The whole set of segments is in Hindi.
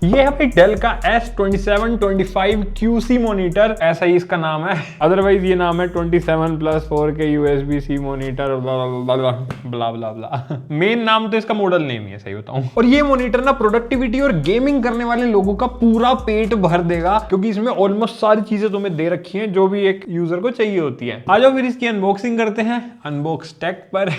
ये है भाई डेल का S2725 QC मॉनिटर, ऐसा ही इसका नाम है। अदरवाइज ये नाम है 27+4K USB-C मॉनिटर ब्ला ब्ला ब्ला। मेन नाम तो इसका मॉडल नेम ही है, सही बताऊं। और ये मॉनिटर ना प्रोडक्टिविटी और गेमिंग करने वाले लोगों का पूरा पेट भर देगा, क्योंकि इसमें ऑलमोस्ट सारी चीजें तुम्हें दे रखी हैं जो भी एक यूजर को चाहिए होती है। आ जाओ फिर इसकी अनबॉक्सिंग करते हैं। अनबॉक्स टेक पर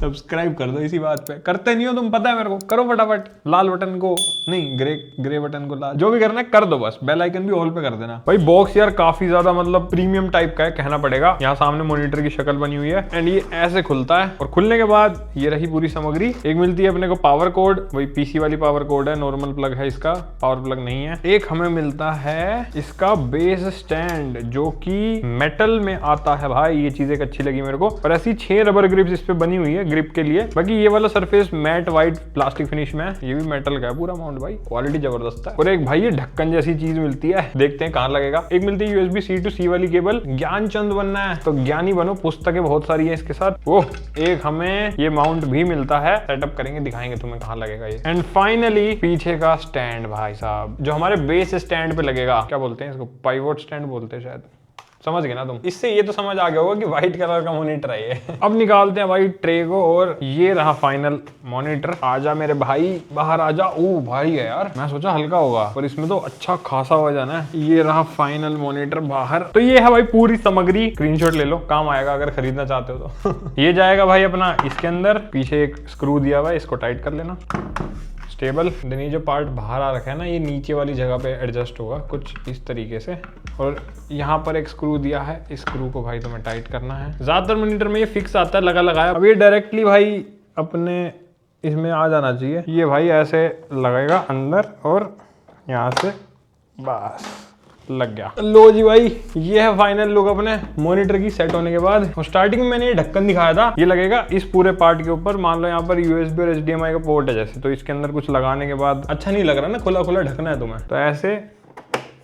सब्सक्राइब कर दो, इसी बात पे करते नहीं हो तुम, पता है मेरे को, करो फटाफट लाल बटन को, नहीं ग्रे बटन को लाल, जो भी करना है कर दो, बस बेल आइकन भी ऑल पे कर देना। भाई बॉक्स यार काफी ज्यादा मतलब प्रीमियम टाइप का है, कहना पड़ेगा। यहाँ सामने मॉनिटर की शक्ल बनी हुई है एंड ये ऐसे खुलता है, और खुलने के बाद ये रही पूरी सामग्री। एक मिलती है अपने को पावर कोड, वही पीसी वाली पावर कोड है, नॉर्मल प्लग है इसका, पावर प्लग नहीं है। एक हमें मिलता है इसका बेस स्टैंड, जो कि मेटल में आता है भाई, ये चीज एक अच्छी लगी मेरे को। और ऐसी 6 रबर ग्रिप्स इस पे बनी हुई है ग्रिप के लिए। बाकी ये वाला surface matte white plastic finish में है, ये भी मेटल का है पूरा माउंट, भाई क्वालिटी जबरदस्त है। और एक भाई ये ढक्कन जैसी चीज मिलती है, देखते हैं कहां लगेगा। एक मिलती है USB-C to C वाली केबल। ज्ञानचंद बनना है तो ज्ञानी बनो, पुस्तकें बहुत सारी है इसके साथ। ओह, एक हमें ये माउंट भी मिलता है, सेटअप करेंगे, दिखाएंगे तुम्हें कहां लगेगा ये। एंड फाइनली पीछे का स्टैंड भाई साहब, जो हमारे बेस स्टैंड पे लगेगा। क्या बोलते हैं इसको, पाइवोट स्टैंड बोलते हैं शायद, समझ गए ना तुम। इससे ये तो समझ आ गया होगा कि व्हाइट कलर का मॉनिटर है ये। अब निकालते हैं भाई ट्रे को, और ये रहा फाइनल मॉनिटर। आजा मेरे भाई, बाहर आजा। ओ भाई है यार, मैं सोचा हल्का होगा, पर इसमें तो अच्छा खासा वजन है। ये रहा फाइनल मॉनिटर बाहर। तो ये है भाई पूरी सामग्री, स्क्रीनशॉट ले लो, काम आएगा अगर खरीदना चाहते हो तो। ये जाएगा भाई अपना इसके अंदर, पीछे एक स्क्रू दिया हुआ है, इसको टाइट कर लेना स्टेबल। देन ये जो पार्ट बाहर आ रखा है ना, ये नीचे वाली जगह पे एडजस्ट होगा कुछ इस तरीके से। और यहाँ पर एक स्क्रू दिया है, इस स्क्रू को भाई तुम्हें टाइट करना है। ज्यादातर मॉनिटर में ये फिक्स आता है लगा लगाया। अब ये डायरेक्टली भाई अपने इसमें आ जाना चाहिए। ये भाई ऐसे लगेगा अंदर, और यहाँ से बस लग गया। लो जी भाई, ये है फाइनल लुक अपने मॉनिटर की सेट होने के बाद। और स्टार्टिंग में मैंने ये ढक्कन दिखाया था, ये लगेगा इस पूरे पार्ट के ऊपर। मान लो यहाँ पर USB और HDMI का पोर्ट है जैसे, तो इसके अंदर कुछ लगाने के बाद अच्छा नहीं लग रहा ना, खुला खुला ढकना है तुम्हें, तो ऐसे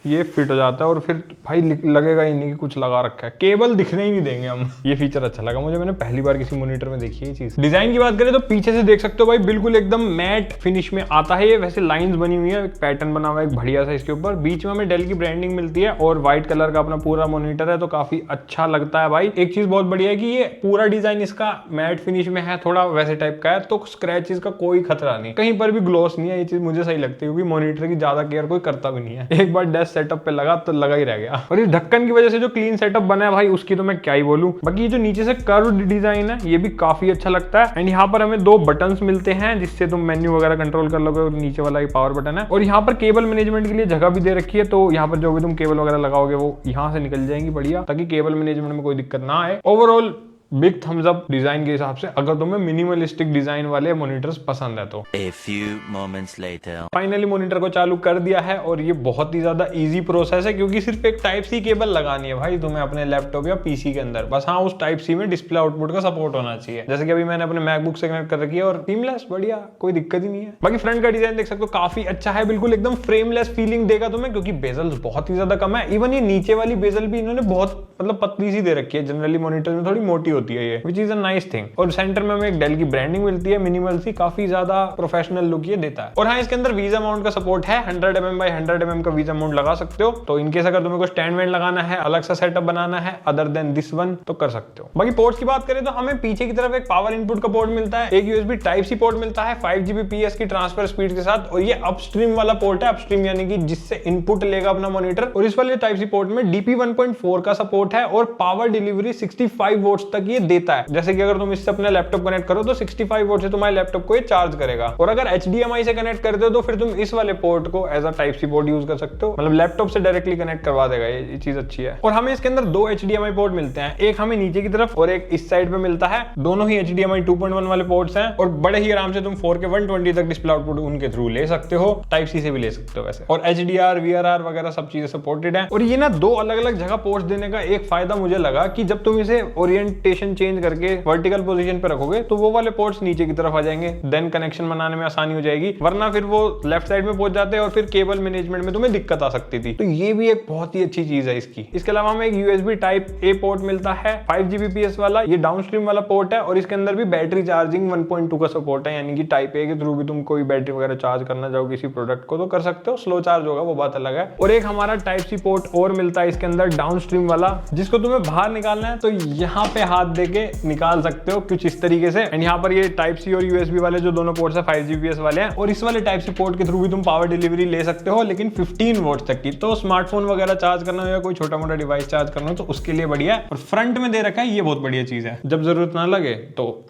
ये फिट हो जाता है। और फिर भाई लगेगा ही नहीं कि कुछ लगा रखा है, केबल दिखने ही नहीं देंगे हम। ये फीचर अच्छा लगा मुझे, मैंने पहली बार किसी मॉनिटर में देखी है चीज। डिजाइन की बात करें तो पीछे से देख सकते हो भाई, बिल्कुल एकदम मैट फिनिश में आता है ये। वैसे लाइंस बनी हुई है, एक पैटर्न बना हुआ है एक बढ़िया सा इसके ऊपर। बीच में हमें डेल की ब्रांडिंग मिलती है, और व्हाइट कलर का अपना पूरा मॉनिटर है, तो काफी अच्छा लगता है भाई। एक चीज बहुत बढ़िया है कि ये पूरा डिजाइन इसका मैट फिनिश में है, थोड़ा वैसे टाइप का है, तो स्क्रैचेस का कोई खतरा नहीं, कहीं पर भी ग्लॉस नहीं है। ये चीज मुझे सही लगती है, क्योंकि मॉनिटर की ज्यादा केयर कोई करता भी नहीं है। एक बार डेस्क सेटअप पे लगा तो लगा ही रह गया। और इस ढक्कन की वजह से जो क्लीन सेटअप बना है भाई, उसकी तो मैं क्या ही बोलूं। बाकी ये जो नीचे से कर्व्ड डिजाइन है, ये भी काफी अच्छा लगता है। एंड यहाँ पर हमें 2 बटन्स मिलते हैं, जिससे तुम मेन्यू वगैरह कंट्रोल कर लोगे, और नीचे वाला ही पावर बटन है। और यहाँ पर केबल मैनेजमेंट के लिए जगह भी दे रखी है, तो यहाँ पर जो भी तुम केबल वगैरह लगाओगे वो यहाँ से निकल जाएंगी बढ़िया, ताकि केबल मैनेजमेंट में कोई दिक्कत ना आए। Overall big thumbs up design के हिसाब से, अगर तुम्हें मिनिमलिस्टिक डिजाइन वाले मॉनिटर्स पसंद है तो। A few moments later. Finally monitor को चालू कर दिया है, और ये बहुत ही ज्यादा इजी प्रोसेस है, क्योंकि सिर्फ एक टाइप सी केबल लगानी है भाई तुम्हें अपने लैपटॉप या पीसी के अंदर। बस हाँ, उस टाइप सी में डिस्प्ले आउटपुट का सपोर्ट होना चाहिए, जैसे कि अभी मैंने अपने मैकबुक से कनेक्ट कर रखी है, और सीमलेस बढ़िया, कोई दिक्कत ही नहीं है। बाकी फ्रंट का डिजाइन देख सकते हो, काफी अच्छा है, बिल्कुल एकदम फ्रेमलेस फीलिंग देगा तुम्हें, क्योंकि बेजल्स बहुत ही ज्यादा कम है। इवन ये नीचे वाली बेजल भी इन्होंने बहुत मतलब पतली सी दे रखी है, जनरली मॉनिटर में थोड़ी मोटी होती है ये, विच इज नाइस थिंग। और सेंटर में हमें एक डेल की ब्रांडिंग मिलती है, मिनिमल सी, काफी ज्यादा प्रोफेशनल लुक ये देता है। और हाँ, इसके अंदर वीजा माउंट का सपोर्ट है, 100 mm by 100 mm का वीजा माउंट लगा सकते हो। तो इनकेस अगर तुम्हें कोई स्टैंड वैंड लगाना है, अलग सा सेटअप बनाना है अदर देन दिस वन, तो कर सकते हो। बाकी पोर्ट्स की बात करें तो हमें पीछे की तरफ एक पावर इनपुट का पोर्ट मिलता है, एक USB टाइप सी पोर्ट मिलता है 5 Gbps की ट्रांसफर स्पीड के साथ, और ये अपस्ट्रीम वाला पोर्ट है, अपस्ट्रीम यानी कि जिससे इनपुट लेगा अपना मॉनिटर। और इस वाले टाइप सी पोर्ट में DP 1.4 का सपोर्ट है, और पावर डिलीवरी 65 वोल्ट्स तक ये देता है। जैसे कि अगर तुम इससे अपना लैपटॉप कनेक्ट करो तो 65 वोल्ट से तुम्हारे लैपटॉप को ये चार्ज करेगा। और अगर HDMI से कनेक्ट करते हो तो फिर तुम इस वाले पोर्ट को as a type C port use कर सकते हो, मतलब लैपटॉप से डायरेक्टली कनेक्ट करवा देगा, ये चीज अच्छी है। और हमें इसके अंदर 2 HDMI पोर्ट मिलते हैं, एक हमें नीचे की तरफ और एक इस साइड पे मिलता है। दोनों ही HDMI 2.1 वाले पोर्ट्स हैं, और बड़े ही आराम से तुम 4K 120 तक डिस्प्ले आउटपुट उनके थ्रू ले सकते हो, टाइप सी से भी ले सकते हो वैसे। और HDR VRR वगैरह सब चीजें सपोर्टेड है। और ये ना 2 अलग अलग जगह पोर्ट्स देने का एक फायदा मुझे लगा कि जब तुम इसे ओरिएंटेशन लोकेशन चेंज करके वर्टिकल पोजीशन पे रखोगे तो वो वाले पोर्ट्स नीचे की तरफ आ जाएंगे, देन कनेक्शन बनाने में आसानी हो जाएगी, वरना फिर वो लेफ्ट साइड में पहुंच जाते हैं और फिर केबल मैनेजमेंट में तुम्हें दिक्कत आ सकती थी। तो ये भी एक बहुत ही अच्छी चीज है इसकी। इसके अलावा हमें एक USB टाइप A पोर्ट मिलता है 5 Gbps वाला, ये डाउनस्ट्रीम वाला पोर्ट है और इसके अंदर भी बैटरी चार्जिंग 1.2 का सपोर्ट है, यानी कि टाइप A के थ्रू भी तुम कोई बैटरी वगैरह चार्ज करना चाहो किसी प्रोडक्ट को तो कर सकते हो, स्लो चार्ज होगा वो बात अलग है। और एक हमारा टाइप C पोर्ट और मिलता है इसके अंदर डाउनस्ट्रीम वाला, जिसको तुम्हें बाहर निकालना है तो यहाँ पे हाथ देके निकाल सकते हो कुछ इस तरीके से। एंड यहाँ पर ये टाइप C और USB वाले जो दोनों पोर्ट्स है 5 Gbps वाले हैं, और इस वाले टाइप C पोर्ट के थ्रू भी तुम पावर डिलीवरी ले सकते हो, लेकिन 15 वोल्ट तक की। तो स्मार्टफोन वगैरह चार्ज करना हो या कोई छोटा मोटा डिवाइस चार्ज करना हो तो उसके लिए बढ़िया है। और फ्रंट में दे रखा है, ये बहुत बढ़िया चीज है, जब जरूरत ना लगे तो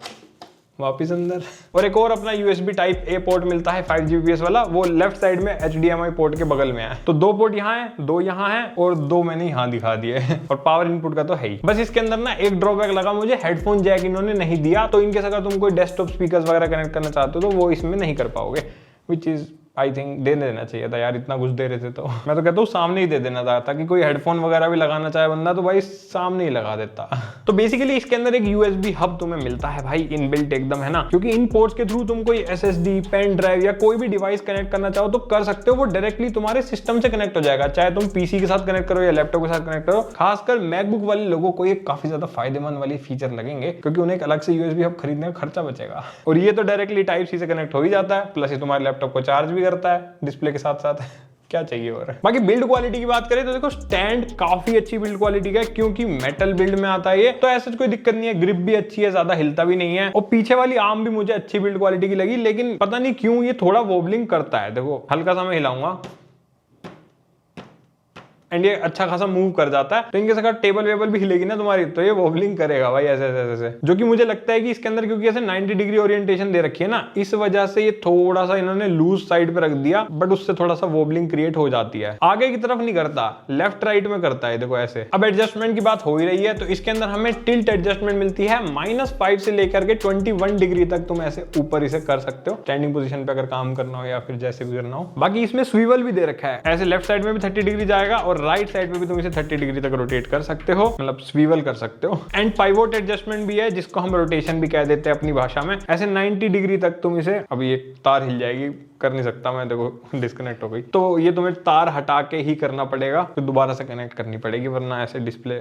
वापिस अंदर। और एक और अपना USB टाइप A पोर्ट मिलता है 5 Gbps वाला, वो लेफ्ट साइड में HDMI पोर्ट के बगल में है। तो 2 पोर्ट यहाँ है, 2 यहाँ है और 2 मैंने यहाँ दिखा दिए और पावर इनपुट का तो है ही। बस इसके अंदर ना एक ड्रॉबैक लगा मुझे, हेडफोन जैक इन्होंने नहीं दिया, तो इनके अगर तुम कोई डेस्कटॉप स्पीकर्स वगैरह कनेक्ट करना चाहते हो तो वो इसमें नहीं कर पाओगे, which is I think they देना चाहिए था यार, इतना कुछ दे रहे थे तो मैं तो कहता हूँ सामने ही दे देना था, ताकि कोई हेडफोन वगैरह भी लगाना चाहे बंदा तो भाई सामने ही लगा देता। तो बेसिकली इसके अंदर एक USB हब तुम्हें मिलता है भाई इनबिल्ट एकदम, है ना, क्योंकि इन पोर्ट्स के थ्रू तुम कोई SSD, पेन ड्राइव या कोई भी डिवाइस कनेक्ट करना चाहो तो कर सकते हो, वो डायरेक्टली तुम्हारे सिस्टम से कनेक्ट हो जाएगा, चाहे तुम PC के साथ कनेक्ट करो या लैपटॉप के साथ कनेक्ट करो। खासकर मैकबुक वाले लोगों को ये काफी ज्यादा फायदेमंद वाली फीचर लगेंगे, क्योंकि उन्हें एक अलग से USB हब खरीदने का खर्चा बचेगा। और ये तो डायरेक्टली टाइप C से कनेक्ट हो ही जाता है, प्लस ये तुम्हारे लैपटॉप को चार्ज भी करता है डिस्प्ले के साथ साथ। क्या चाहिए और। बाकी बिल्ड क्वालिटी की बात करें तो देखो स्टैंड काफी अच्छी बिल्ड क्वालिटी का है, क्योंकि मेटल बिल्ड में आता है ये, तो ऐसा कोई दिक्कत नहीं है, ग्रिप भी अच्छी है, ज्यादा हिलता भी नहीं है। और पीछे वाली आर्म भी मुझे अच्छी बिल्ड क्वालिटी की लगी, लेकिन पता नहीं क्यों ये थोड़ा वोबलिंग करता है। देखो हल्का सा मैं हिलाऊंगा एंड ये अच्छा खासा मूव कर जाता है, तो इनके साथ टेबल वेबल भी हिलेगी ना तुम्हारी तो ये वॉबलिंग करेगा भाई ऐसे ऐसे, जो कि मुझे लगता है कि इसके अंदर क्योंकि ऐसे 90 डिग्री ओरिएंटेशन दे रखी है ना, इस वजह से ये थोड़ा सा इन्होंने लूज साइड पे रख दिया, बट उससे थोड़ा सा वॉबलिंग क्रिएट हो जाती है। आगे की तरफ नहीं करता, लेफ्ट राइट में करता है, देखो ऐसे। अब एडजस्टमेंट की बात हो ही रही है तो इसके अंदर हमें टिल्ट एडजस्टमेंट मिलती है, -5 से लेकर के 21 डिग्री तक तुम ऐसे ऊपर इसे कर सकते हो, स्टैंडिंग पोजीशन पे अगर काम करना हो या फिर जैसे भी करना हो। बाकी इसमें स्विवल भी दे रखा है, ऐसे लेफ्ट साइड में भी 30 डिग्री जाएगा और राइट साइड में भी तुम इसे 30 डिग्री तक रोटेट कर सकते हो, मतलब स्वीवल कर सकते हो। एंड पाइवोट एडजस्टमेंट भी है, जिसको हम रोटेशन भी कह देते हैं अपनी भाषा में। ऐसे 90 डिग्री तक तुम इसे, अभी ये तार हिल जाएगी, कर नहीं सकता मैं, देखो डिस्कनेक्ट हो गई, तो ये तुम्हें तार हटा के ही करना पड़ेगा, फिर दोबारा से कनेक्ट करनी पड़ेगी, वरना ऐसे डिस्प्ले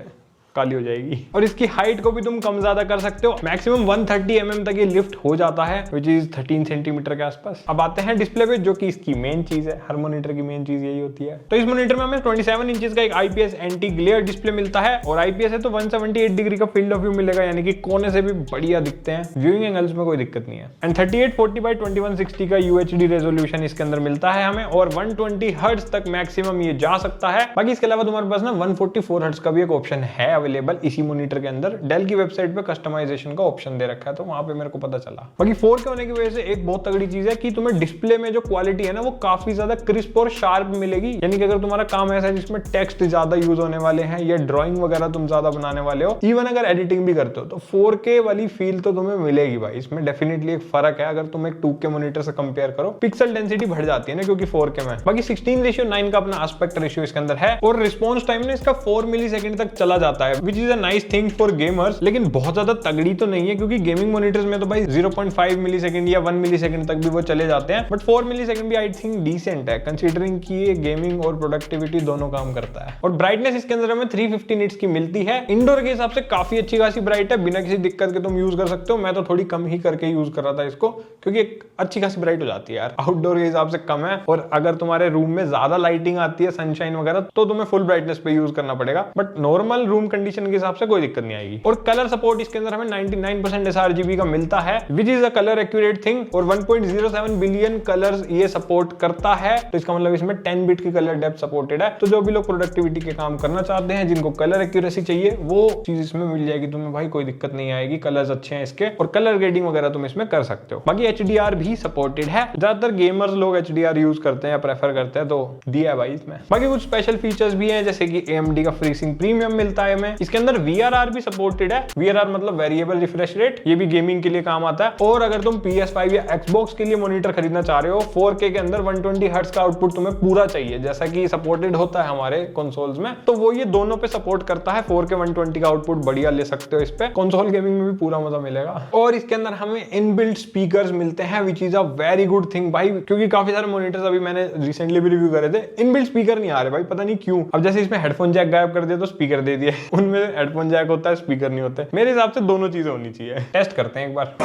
काली हो जाएगी। और इसकी हाइट को भी तुम कम ज्यादा कर सकते हो, मैक्सिमम 130 mm तक ये लिफ्ट हो जाता है, विच इज 13 सेंटीमीटर के आसपास। अब आते हैं डिस्प्ले पे, जो कि इसकी मेन चीज है, हर मॉनिटर की मेन चीज यही होती है। तो इस मॉनिटर में हमें 27 इंचेस का एक IPS एंटी ग्लेयर डिस्प्ले मिलता है, और IPS है तो 178 डिग्री का फील्ड ऑफ व्यू मिलेगा, यानी कि कोने से भी बढ़िया दिखते हैं, व्यूइंग एंगल्स में कोई दिक्कत नहीं है। एंड 3840x2160 का UHD रेजोल्यूशन इसके अंदर मिलता है हमें, और 120 हर्ट्ज तक मैक्सिमम ये जा सकता है। बाकी इसके अलावा तुम्हारे पास ना 144 हर्ट्ज का भी एक ऑप्शन है अवेलेबल इसी मॉनिटर के अंदर। डेल की वेबसाइट पे कस्टमाइजेशन का ऑप्शन दे रखा है, तो वहां पे मेरे को पता चला। बाकी 4K होने की वजह से एक बहुत तगड़ी चीज है कि तुम्हें डिस्प्ले में जो क्वालिटी है ना वो काफी ज्यादा क्रिस्प और शार्प मिलेगी, यानी कि अगर तुम्हारा काम ऐसा है जिसमें टेक्स्ट ज्यादा यूज होने वाले हैं या ड्राइंग वगैरह तुम ज्यादा बनाने वाले हो, इवन अगर एडिटिंग भी करते हो, तो 4K वाली फील तो तुम्हें मिलेगी भाई। इसमें डेफिनेटली एक फर्क है, अगर तुम एक 2K मॉनिटर से कंपेयर करो, पिक्सल डेंसिटी बढ़ जाती है ना क्योंकि 4K में। बाकी 16:9 का अपना एस्पेक्ट रेशियो इसके अंदर है, और रिस्पॉन्स टाइम ने इसका 4 मिलीसेकंड तक चला जाता है, which is a nice thing for gamers, लेकिन बहुत ज्यादा तगड़ी तो नहीं है, क्योंकि गेमिंग मॉनिटर्स में तो भाई 0.5 मिलीसेकंड या 1 मिलीसेकंड तक भी वो चले जाते हैं, बट 4 मिलीसेकंड भी आई थिंक डिसेंट है, कंसीडरिंग कि ये गेमिंग और प्रोडक्टिविटी दोनों काम करता है। और ब्राइटनेस इसके अंदर हमें 350 निट्स की मिलती है, इंडोर के हिसाब से काफी अच्छी खासी ब्राइट है, बिना किसी दिक्कत के तुम यूज कर सकते हो। मैं तो थोड़ी कम ही करके यूज कर रहा था इसको, क्योंकि एक अच्छी खासी ब्राइट हो जाती है यार, आउटडोर के हिसाब से कम है, और अगर तुम्हारे रूम में ज्यादा लाइटिंग आती है, सनशाइन वगैरह, तो तुम्हें फुल ब्राइटनेस पे यूज करना पड़ेगा, बट नॉर्मल रूम कंडीशन के हिसाब से कोई दिक्कत नहीं आएगी। और कलर सपोर्ट इसके अंदर हमें 99% sRGB का मिलता है, which is a colour accurate thing, और 1.07 बिलियन कलर्स ये सपोर्ट करता है, तो इसका मतलब इसमें 10 बिट की कलर डेप्थ सपोर्टेड है। तो जो भी लोग प्रोडक्टिविटी के काम करना चाहते हैं, जिनको कलर एक्यूरेसी चाहिए, वो चीज इसमें मिल जाएगी तुम्हें भाई, कोई दिक्कत नहीं आएगी। कलर्स अच्छे हैं इसके, और कलर ग्रेडिंग वगैरह तुम इसमें कर सकते हो। बाकी HDR भी सपोर्टेड है, ज्यादातर गेमर्स लोग HDR यूज करते हैं या प्रेफर करते हैं, तो दिया है भाई इसमें। बाकी कुछ स्पेशल फीचर्स भी हैं, जैसे कि AMD का FreeSync प्रीमियम मिलता है हमें, हैं। इसके अंदर VRR भी सपोर्टेड है। VRR मतलब वेरिएबल रिफ्रेश रेट, ये भी गेमिंग के लिए काम आता है। और अगर तुम PS5 या Xbox के लिए मॉनिटर खरीदना चाह रहे हो, 4K के अंदर 120 हर्ट्ज का आउटपुट तुम्हें पूरा चाहिए, जैसा कि सपोर्टेड होता है हमारे कंसोल्स में, तो वो ये दोनों पे सपोर्ट करता है। 4K 120 का आउटपुट बढ़िया ले सकते हो इस पे, कंसोल गेमिंग में भी पूरा मजा मिलेगा। और इसके अंदर हमें इनबिल्ट स्पीकर्स मिलते हैं, which is a very good thing भाई, क्योंकि काफी सारे मॉनिटर्स अभी मैंने रिसेंटली भी रिव्यू करे थे, इनबिल्ट स्पीकर नहीं आ रहे भाई, पता नहीं क्यों। अब जैसे इसमें हेडफोन जैक गायब कर दिया तो स्पीकर दे दिए, उनमें हेडफोन जैक होता है, स्पीकर नहीं होते। मेरे हिसाब से दोनों चीजें होनी चाहिए। टेस्ट करते हैं एक बार।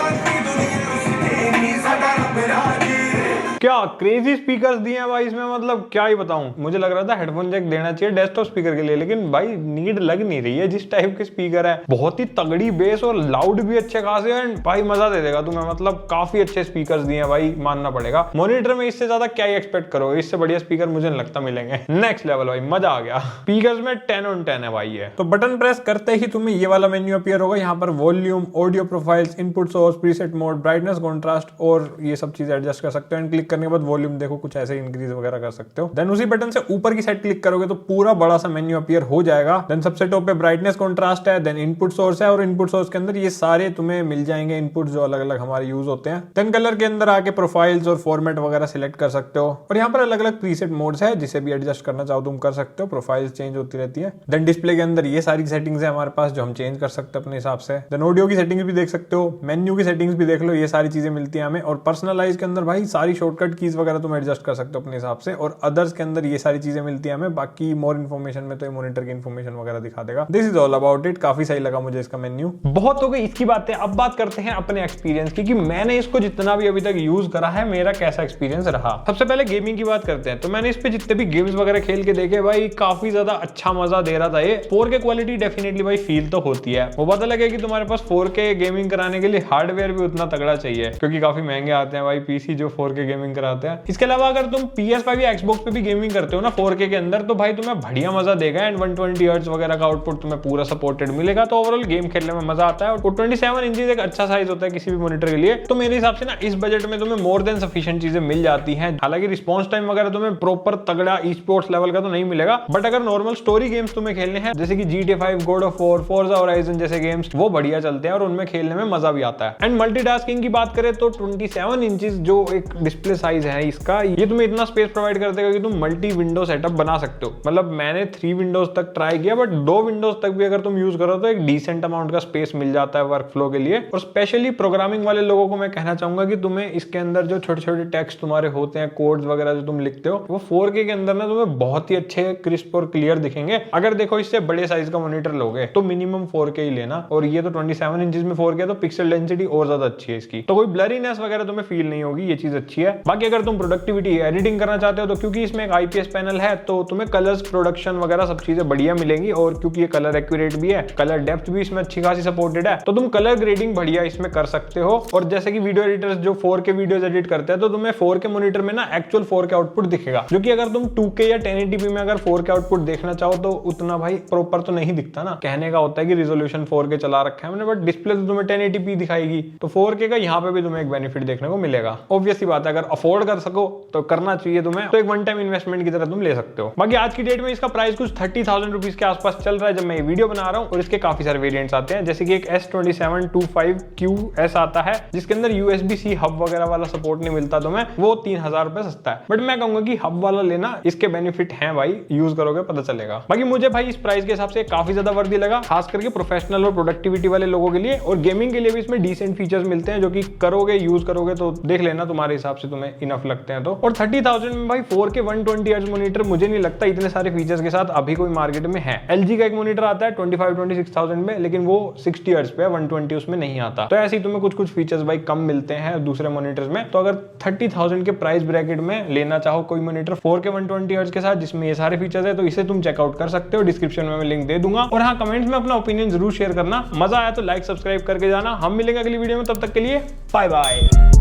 क्या क्रेजी स्पीकर्स दिए हैं भाई इसमें, मतलब क्या ही बताऊं। मुझे लग रहा था हेडफोन जैक देना चाहिए डेस्कटॉप स्पीकर के लिए, लेकिन भाई नीड लग नहीं रही है। जिस टाइप के स्पीकर है, बहुत ही तगड़ी बेस और लाउड भी अच्छे खासे हैं भाई, मजा दे देगा तुम्हें। मतलब काफी अच्छे स्पीकर्स दिए हैं भाई, मानना पड़ेगा। मॉनिटर में इससे ज्यादा क्या ही एक्सपेक्ट करो, इससे बढ़िया स्पीकर मुझे नहीं लगता मिलेंगे। नेक्स्ट लेवल भाई, मजा आ गया। स्पीकर्स में 10 on 10 है भाई ये। तो बटन प्रेस करते ही तुम्हें ये वाला मेन्यू अपीयर होगा। यहाँ पर volume, audio profiles, input source, preset mode, brightness, contrast और ये सब चीजें एडजस्ट कर सकते हो। एंड क्लिक करने के बाद वॉल्यूम देखो कुछ ऐसे इंक्रीज वगैरह कर सकते हो। देन उसी बटन से ऊपर की साइड क्लिक करोगे तो पूरा बड़ा सा मेन्यू अपीयर हो जाएगा। देन सबसे टॉप पे ब्राइटनेस, कॉन्ट्रास्ट है, देन इनपुट सोर्स है, और इनपुट सोर्स के अंदर ये सारे तुम्हें मिल जाएंगे इनपुट जो अलग अलग हमारे यूज होते हैं। देन कलर के अंदर आके प्रोफाइल्स और फॉर्मेट वगैरह सिलेक्ट कर सकते हो, और यहाँ पर अलग अलग प्रीसेट मोड्स है, जिसे भी एडजस्ट करना चाहो तुम कर सकते हो। प्रोफाइल्स चेंज होती रहती है। देन डिस्प्ले के अंदर ये सारी सेटिंग्स है हमारे पास जो हम चेंज कर सकते हैं अपने हिसाब से। देन ऑडियो की सेटिंग्स भी देख सकते हो, मेन्यू की सेटिंग्स भी देख लो, ये सारी चीजें मिलती है हमें। और पर्सनलाइज के अंदर भाई सारी शॉर्टकट कीज वगैरह तुम एडजस्ट कर सकते हो अपने हिसाब से। और अदर्स के अंदर ये सारी चीजें मिलती है हमें। बाकी मोर इन्फॉर्मेशन में तो ये मॉनिटर की इन्फॉर्मेशन वगैरह दिखा देगा। This is all about it. काफी सही लगा मुझे इसका मेन्यू। बहुत हो गई इसकी बातें, अब बात करते हैं अपने एक्सपीरियंस की, कि मैंने इसको जितना भी अभी तक यूज करा है, मेरा कैसा एक्सपीरियंस रहा। सबसे पहले गेमिंग की बात करते हैं। तो मैंने इस पे जितने भी गेम्स वगैरह खेल के देखे भाई, काफी ज्यादा अच्छा मजा दे रहा था ये। 4K क्वालिटी डेफिनेटली भाई फील तो होती है। वो पता लगे कि तुम्हारे पास 4K गेमिंग कराने के लिए हार्डवेयर भी उतना तगड़ा चाहिए, क्योंकि काफी महंगे आते हैं भाई पीसी जो 4K गेमिंग कराते हैं। इसके अलावा अगर तुम PS5 या Xbox पे भी गेमिंग करते हो ना 4K के अंदर, तो भाई तुम्हें बढ़िया मजा देगा। एंड 120 हर्ट्ज वगैरह का आउटपुट तुम्हें पूरा सपोर्टेड मिलेगा, तो ओवरऑल गेम खेलने में मजा आता है। और 27 इंचेस एक अच्छा साइज होता है किसी भी मॉनिटर के लिए, तो मेरे हिसाब से ना इस बजट में तुम्हें मोर देन सफिशिएंट चीजें मिल जाती हैं। हालांकि रिस्पॉन्स टाइम वगैरह तुम्हें प्रॉपर तगड़ा ई स्पोर्ट्स लेवल का तो नहीं मिलेगा, बट अगर नॉर्मल स्टोरी गेम्स तुम्हें खेलने हैं, जैसे कि GTA 5, God of War, Forza Horizon जैसे गेम्स, वो बढ़िया चलते हैं और उनमें खेलने में मजा भी आता है। एंड मल्टीटास्किंग की बात करें तो 27 इंचेस जो एक डिस्प्ले साइज है इसका, ये तुम्हें इतना स्पेस प्रोवाइड कर देगा कि तुम मल्टी विंडो सेटअप बना सकते हो। मतलब मैंने 3 विंडोज तक ट्राई किया, बट 2 विंडोज तक भी अगर तुम यूज करो तो एक डिसेंट अमाउंट का स्पेस मिल जाता है वर्क फ्लो के लिए। और स्पेशली प्रोग्रामिंग वाले लोगों को मैं कहना चाहूंगा कि तुम्हें इसके अंदर जो छोटे छोटे टेक्स्ट तुम्हारे होते हैं, कोड्स वगैरह जो तुम लिखते हो, वो 4K के अंदर ना तुम्हें बहुत ही अच्छे, क्रिस्प और क्लियर दिखेंगे। अगर देखो इससे बड़े साइज का मॉनिटर लोगे तो मिनिमम 4K ही लेना, और ये तो 27 इंचेस में 4K, तो पिक्सल डेंसिटी और ज्यादा अच्छी है इसकी, तो कोई ब्लरीनेस वगैरह तुम्हें फील नहीं होगी, ये चीज अच्छी है। बाकी अगर तुम प्रोडक्टिविटी एडिटिंग करना चाहते हो तो क्योंकि इसमें एक IPS पैनल है, तो तुम्हें कलर्स, प्रोडक्शन वगैरह सब चीजें बढ़िया मिलेंगी। और क्योंकि ये कलर एक्यूरेट भी है, कलर डेप्थ भी इसमें अच्छी खासी सपोर्टेड है, तो तुम कलर ग्रेडिंग बढ़िया इसमें कर सकते हो। और जैसे कि वीडियो एडिटर्स जो 4K वीडियोस एडिट करते हैं, तो तुम्हें 4K मॉनिटर में ना एक्चुअल 4K आउटपुट दिखेगा, जो कि अगर तुम 2K या 1080p में अगर 4K आउटपुट देखना चाहो तो उतना भाई प्रॉपर तो नहीं दिखता ना। कहने का होता है कि रिजोल्यूशन 4K चला रखा है मैंने, बट डिस्प्ले तो तुम्हें 1080p दिखाएगी, तो 4K का यहाँ पे भी तुम्हें एक बेनिफिट देखने को मिलेगा। ऑब्वियस सी बात है, अगर अफोर्ड कर सको तो करना चाहिए तुम्हें, तो एक वन टाइम इन्वेस्टमेंट की तरह तुम ले सकते हो। बाकी आज की डेट में इसका प्राइस कुछ 30,000 रुपीज के आसपास चल रहा है जब मैं ये वीडियो बना रहा हूँ। और इसके काफी सारे वेरिएंट्स आते हैं, जैसे कि एक S2725QS आता है, जिसके अंदर USB-C हब वगैरह वाला सपोर्ट नहीं मिलता तुम्हें, वो 3,000 रुपए सस्ता है। बट मैं कहूंगा कि हब वाला लेना, इसके बेनिफिट हैं भाई, यूज करोगे पता चलेगा। बाकी मुझे भाई इस प्राइस के हिसाब से काफी ज्यादा वर्दी लगा, खास करके प्रोफेशनल और प्रोडक्टिविटी वाले लोगों के लिए। और गेमिंग के लिए भी इसमें डिसेंट फीचर्स मिलते हैं, जो कि करोगे, यूज करोगे तो देख लेना तुम्हारे हिसाब से तुम्हें इनफ लगते हैं तो। और 30,000 में भाई 4K 120 हर्ट्ज मॉनिटर मुझे नहीं लगता इतने सारे फीचर्स के साथ अभी कोई मार्केट में है। LG का एक मॉनिटर आता है 25-26,000 में, लेकिन वो 60 हर्ट्ज पे है, 120 उसमें नहीं आता। तो ऐसे ही तुम्हें कुछ कुछ फीचर्स भाई कम मिलते हैं दूसरे मॉनिटर्स में। तो अगर 30,000 के प्राइस ब्रैकेट में लेना चाहो कोई मॉनिटर 4K 120 हर्ट्ज के साथ जिसमें ये सारे फीचर्स है, तो इसे तुम चेकआउट कर सकते हो। डिस्क्रिप्शन में मैं लिंक दे दूंगा। और हाँ, कमेंट्स में अपना ओपिनियन जरूर शेयर करना। मजा आया तो लाइक सब्सक्राइब करके जाना। हम मिलेंगे अगली वीडियो में, तब तक के लिए बाय बाय।